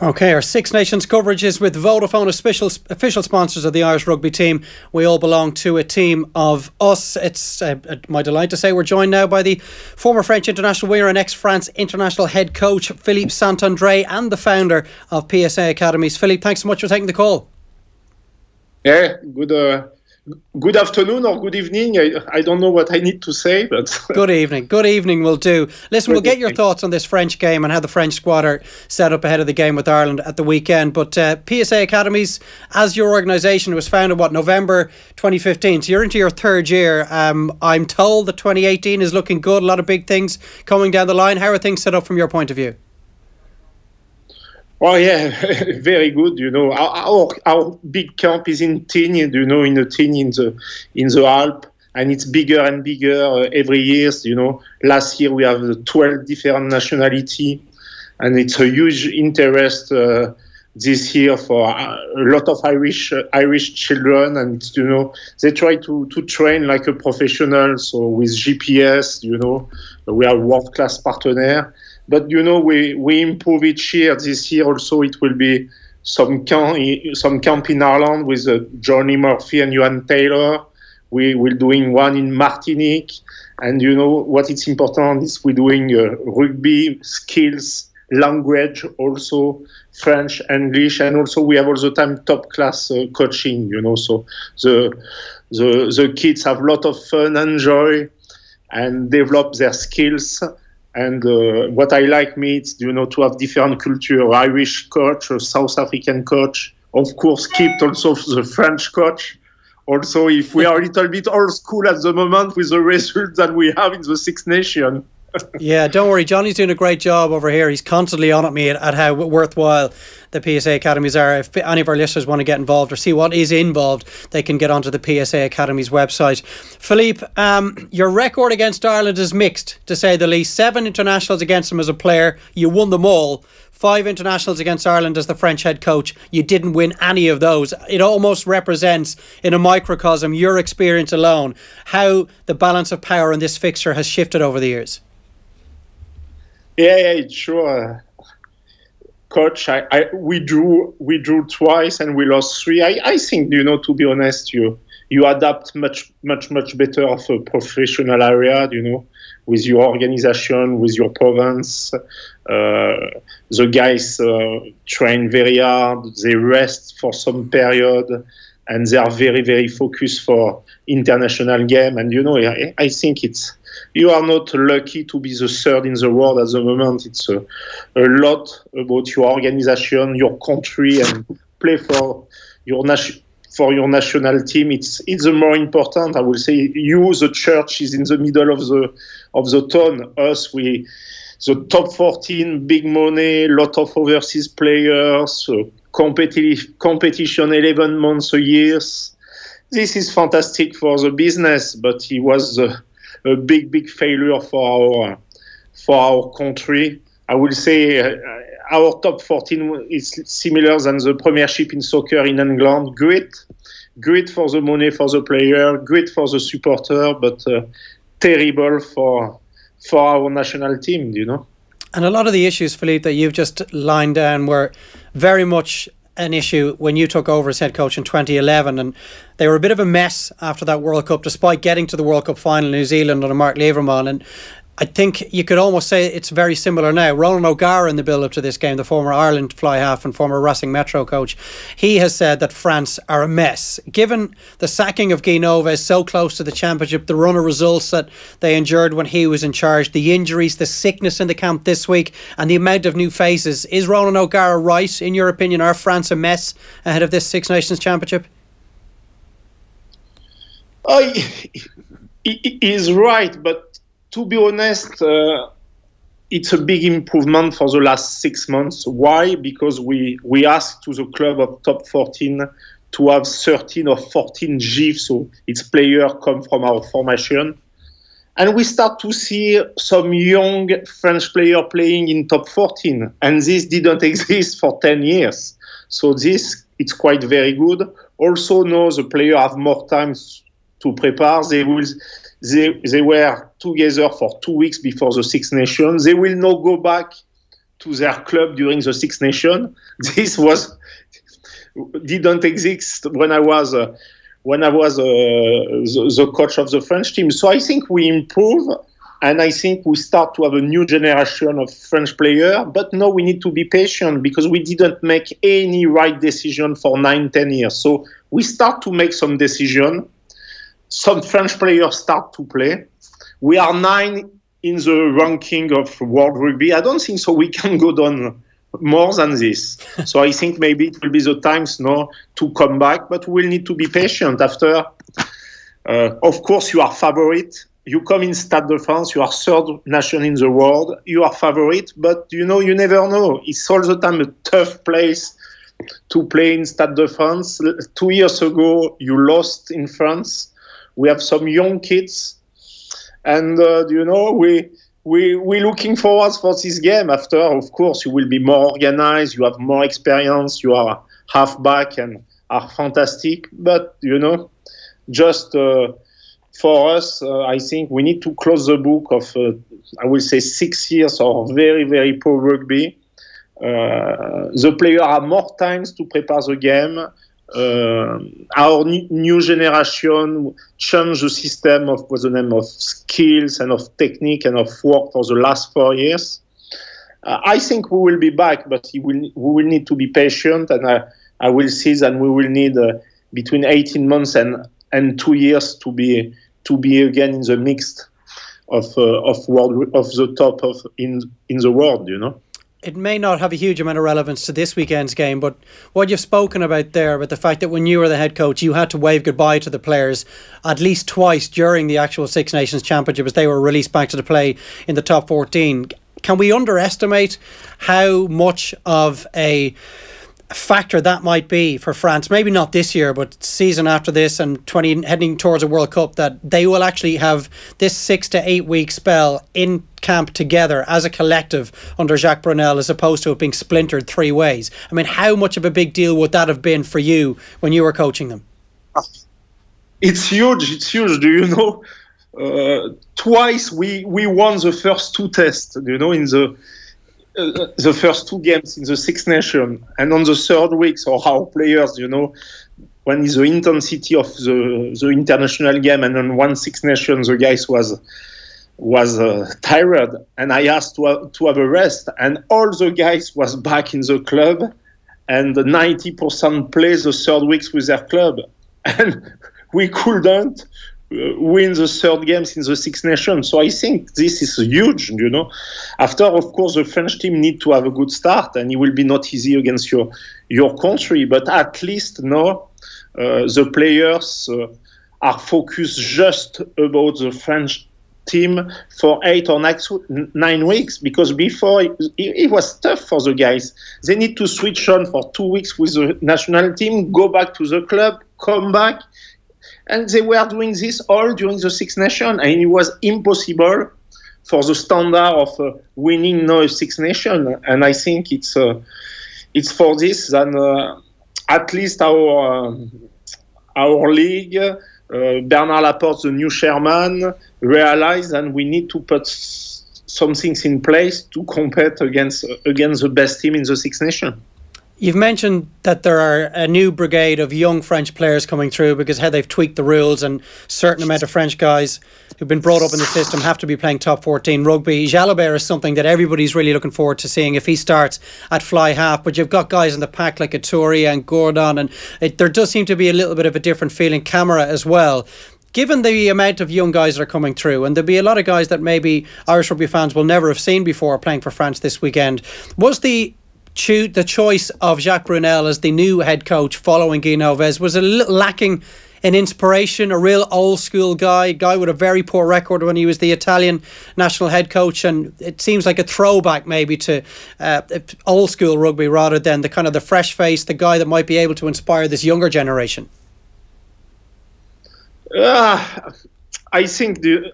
Okay, our Six Nations coverage is with Vodafone, official sponsors of the Irish rugby team. We all belong to a team of us. It's my delight to say we're joined now by the former French international winger and ex-France international head coach, Philippe Saint-André, and the founder of PSA Academies. Philippe, thanks so much for taking the call. Yeah, good afternoon or good evening. I don't know what I need to say, but Good evening will do. Listen, we'll get your thoughts on this French game and how the French squad are set up ahead of the game with Ireland at the weekend. But PSA Academies, as your organisation, was founded, November 2015. So you're into your third year. I'm told that 2018 is looking good. A lot of big things coming down the line. How are things set up from your point of view? Oh yeah, very good. Our big camp is in Tignes. In the Tignes in the Alps, and it's bigger and bigger every year. Last year we have 12 different nationality, and it's a huge interest this year for a lot of Irish children, and they try to train like a professional. So with GPS, we are world-class partner. But we improve each year. This year also it will be some camp in Ireland with Johnny Murphy and Johan Taylor. We will doing one in Martinique, and what is important is we're doing rugby skills, language also, French, English, and also we have all the time top class coaching. So the kids have a lot of fun, enjoy, and develop their skills. And what I like is, to have different culture. Irish coach, a South African coach, of course, keep also the French coach. Also, if we are a little bit old school at the moment with the results that we have in the Six Nations. Yeah, don't worry. Johnny's doing a great job over here. He's constantly on at me at how worthwhile the PSA Academies are. If any of our listeners want to get involved or see what is involved, they can get onto the PSA Academies website. Philippe, your record against Ireland is mixed, to say the least. 7 internationals against them as a player. You won them all. 5 internationals against Ireland as the French head coach. You didn't win any of those. It almost represents, in a microcosm, your experience alone, how the balance of power in this fixture has shifted over the years. Yeah, it's sure. Coach, we drew twice and we lost 3. I think, to be honest, you adapt much better of a professional area, with your organization, with your province. The guys train very hard, they rest for some period, and they are very, very focused for international game. And, I think you are not lucky to be the third in the world at the moment. It's a lot about your organization, your country, and play for your national team. It's the more important. I will say the church is in the middle of the town. Us, the top 14, big money, lot of overseas players, competition 11 months a year. This is fantastic for the business, but it was a big failure for our country. I will say our top 14 is similar than the Premiership in soccer in England. Great for the money for the player, great for the supporter, but terrible for our national team, And a lot of the issues, Philippe, that you've just lined down were very much an issue when you took over as head coach in 2011, and they were a bit of a mess after that World Cup, despite getting to the World Cup final in New Zealand under Mark Leverman. And I think you could almost say it's very similar now. Ronan O'Gara, in the build-up to this game, the former Ireland fly-half and former Racing Metro coach, he has said that France are a mess. Given the sacking of Guy Noves so close to the championship, the run of results that they endured when he was in charge, the injuries, the sickness in the camp this week, and the amount of new faces, is Ronan O'Gara right, in your opinion? Are France a mess ahead of this Six Nations championship? He is right, but to be honest, it's a big improvement for the last 6 months. Why? Because we asked to the club of top 14 to have 13 or 14 GIFs, so its players come from our formation. And we start to see some young French players playing in top 14. And this didn't exist for 10 years. So it's quite very good. Also, now the players have more time to prepare. They were together for 2 weeks before the Six Nations. They will now go back to their club during the Six Nations. This didn't exist when I was the coach of the French team. So I think we improve, and I think we start to have a new generation of French players. But now we need to be patient because we didn't make any right decision for 9-10 years. So we start to make some decision. Some French players start to play. We are 9 in the ranking of World Rugby. I don't think so we can go down more than this. So I think maybe it will be the times now to come back, but we'll need to be patient after. Of course, you are favorite. You come in Stade de France, you are third nation in the world, you are favorite, but you never know. It's all the time a tough place to play in Stade de France. 2 years ago, you lost in France. We have some young kids. And, we're looking forward for this game. After, of course, you will be more organized, you have more experience, you are halfback and are fantastic. But, just for us, I think we need to close the book of, I will say, 6 years of very, very poor rugby. The players have more times to prepare the game. Our new generation changed the system of what's the name of skills and of technique and of work for the last 4 years. I think we will be back, but we will need to be patient, and I will see that we will need between 18 months and 2 years to be again in the mix of the top in the world. It may not have a huge amount of relevance to this weekend's game, but what you've spoken about there, about the fact that when you were the head coach, you had to wave goodbye to the players at least twice during the actual Six Nations Championship as they were released back to the play in the top 14. Can we underestimate how much of a factor that might be for France? Maybe not this year, but season after this and heading towards a World Cup, that they will actually have this 6 to 8 week spell in camp together as a collective under Jacques Brunel, as opposed to it being splintered 3 ways. I mean, how much of a big deal would that have been for you when you were coaching them? It's huge. It's huge. Do you know? Twice we won the first 2 tests. In the first 2 games in the Six Nations, and on the third week, so our players, when the intensity of the international game, and on one Six Nations, the guys was tired, and I asked to have a rest, and all the guys was back in the club, and 90% play the third weeks with their club, and we couldn't win the third games in the Six Nations. So I think this is huge, After, of course, the French team need to have a good start, and it will be not easy against your country, but at least now the players are focused just about the French team for 8 or 9 weeks, because before it was tough for the guys. They need to switch on for 2 weeks with the national team, go back to the club, come back. And they were doing this all during the Six Nations, and it was impossible for the standard of winning now a Six Nations. And I think it's for this that at least our league, Bernard Laporte, the new chairman, realized that we need to put some things in place to compete against the best team in the Six Nations. You've mentioned that there are a new brigade of young French players coming through because how they've tweaked the rules, and a certain amount of French guys who've been brought up in the system have to be playing top 14 rugby. Jalabert is something that everybody's really looking forward to seeing if he starts at fly half, but you've got guys in the pack like Etouria and Gordon, and there does seem to be a little bit of a different feeling. Camera as well. Given the amount of young guys that are coming through, and there'll be a lot of guys that maybe Irish rugby fans will never have seen before playing for France this weekend, was the choice of Jacques Brunel as the new head coach following Guy Novès was a little lacking in inspiration? A real old school guy with a very poor record when he was the Italian national head coach, and it seems like a throwback maybe to old school rugby rather than the kind of the fresh face, the guy that might be able to inspire this younger generation. I think the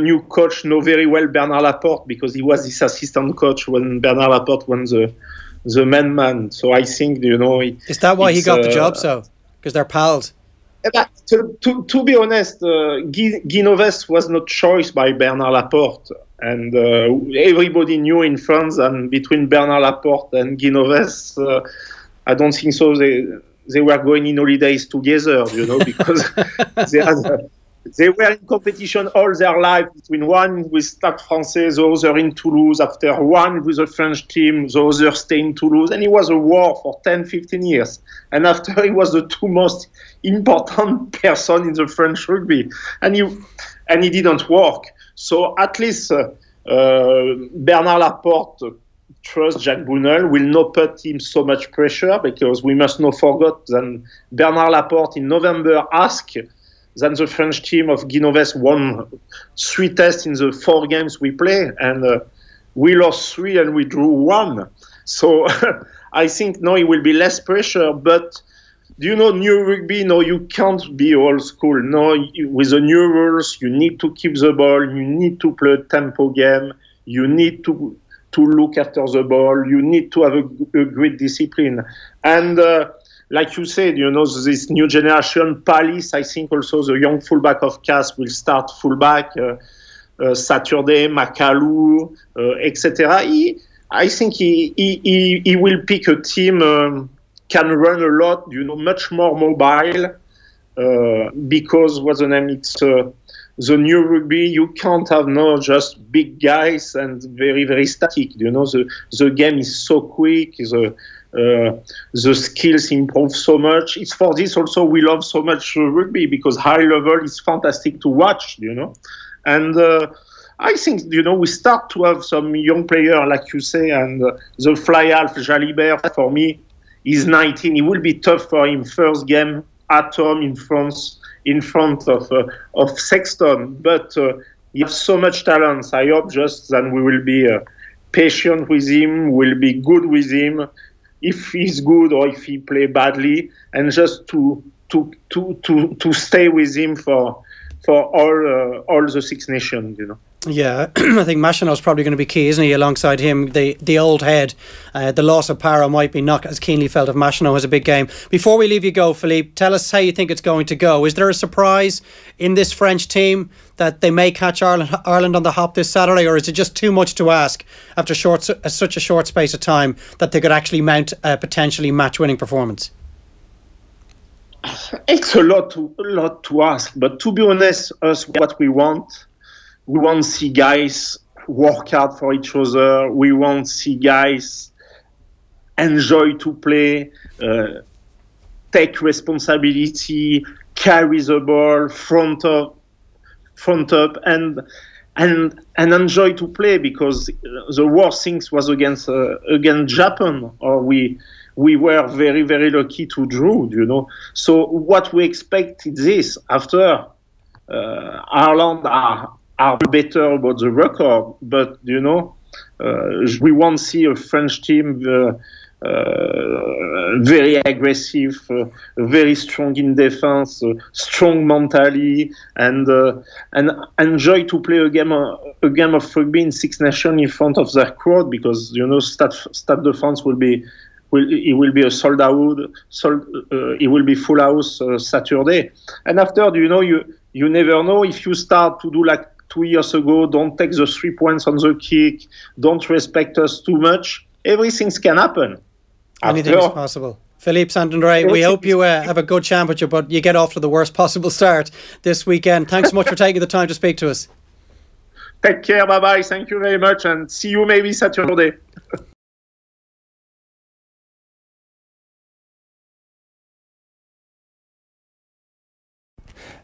new coach know very well Bernard Laporte, because he was his assistant coach when Bernard Laporte won the main man. So I think is that why he got the job? So because they're pals. But to be honest, Guy Novès was not choice by Bernard Laporte. And everybody knew in France that between Bernard Laporte and Guy Novès, I don't think so. They were going in holidays together, because they were in competition all their life, between one with Stade Français, the other in Toulouse, after one with the French team, the other stay in Toulouse. And it was a war for 10, 15 years. And after, he was the two most important person in the French rugby. And he didn't work. So at least Bernard Laporte trust Jacques Brunel, will not put him so much pressure, because we must not forget that Bernard Laporte in November asked that the French team of Guy Novès won 3 tests in the 4 games we play, and we lost 3 and we drew 1. So I think now it will be less pressure, but new rugby, no, you can't be old school. No, with the new rules, you need to keep the ball, you need to play a tempo game, you need to look after the ball, you need to have a great discipline. And like you said, this new generation, Palis, I think also the young fullback of CAS will start fullback, Saturday, Makalu, etc. I think he will pick a team can run a lot, much more mobile, because what's the name? It's the new rugby. You can't have just big guys and very, very static. The game is so quick. The skills improve so much. It's for this also we love so much rugby, because high level is fantastic to watch. And I think we start to have some young player, like you say, and the fly half Jalibert for me. He's 19. It will be tough for him. First game at home in France, in front of Sexton. But he has so much talent. I hope just that we will be patient with him, will be good with him, if he's good or if he play badly, and just to stay with him for all the Six Nations. Yeah, I think Machinot's probably going to be key, isn't he? Alongside him, the old head. The loss of Parra might be not as keenly felt if Machinot has a big game. Before we leave you go, Philippe, tell us how you think it's going to go. Is there a surprise in this French team that they may catch Ireland on the hop this Saturday, or is it just too much to ask after such a short space of time that they could actually mount a potentially match-winning performance? It's a lot to ask, but to be honest, what we want to see guys work hard for each other. We want to see guys enjoy to play, take responsibility, carry the ball, front up, and enjoy to play, because the worst things was against Japan, or we were very, very lucky to draw, So what we expect is this: after Ireland are better about the record, but we won't see a French team very aggressive, very strong in defense, strong mentally, and enjoy to play a game of rugby in Six Nations in front of their crowd, because Stade de France will be a sold out. It will be full house Saturday, and after you never know if you start to do like 2 years ago, don't take the 3 points on the kick, don't respect us too much. Everything can happen. Anything is possible. Philippe Saint-André, we hope you have a good championship, but you get off to the worst possible start this weekend. Thanks so much for taking the time to speak to us. Take care, bye-bye. Thank you very much, and see you maybe Saturday.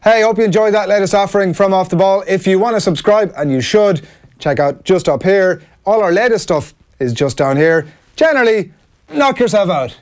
Hey, hope you enjoyed that latest offering from Off the Ball. If you want to subscribe, and you should, check out just up here. All our latest stuff is just down here. Generally, knock yourself out.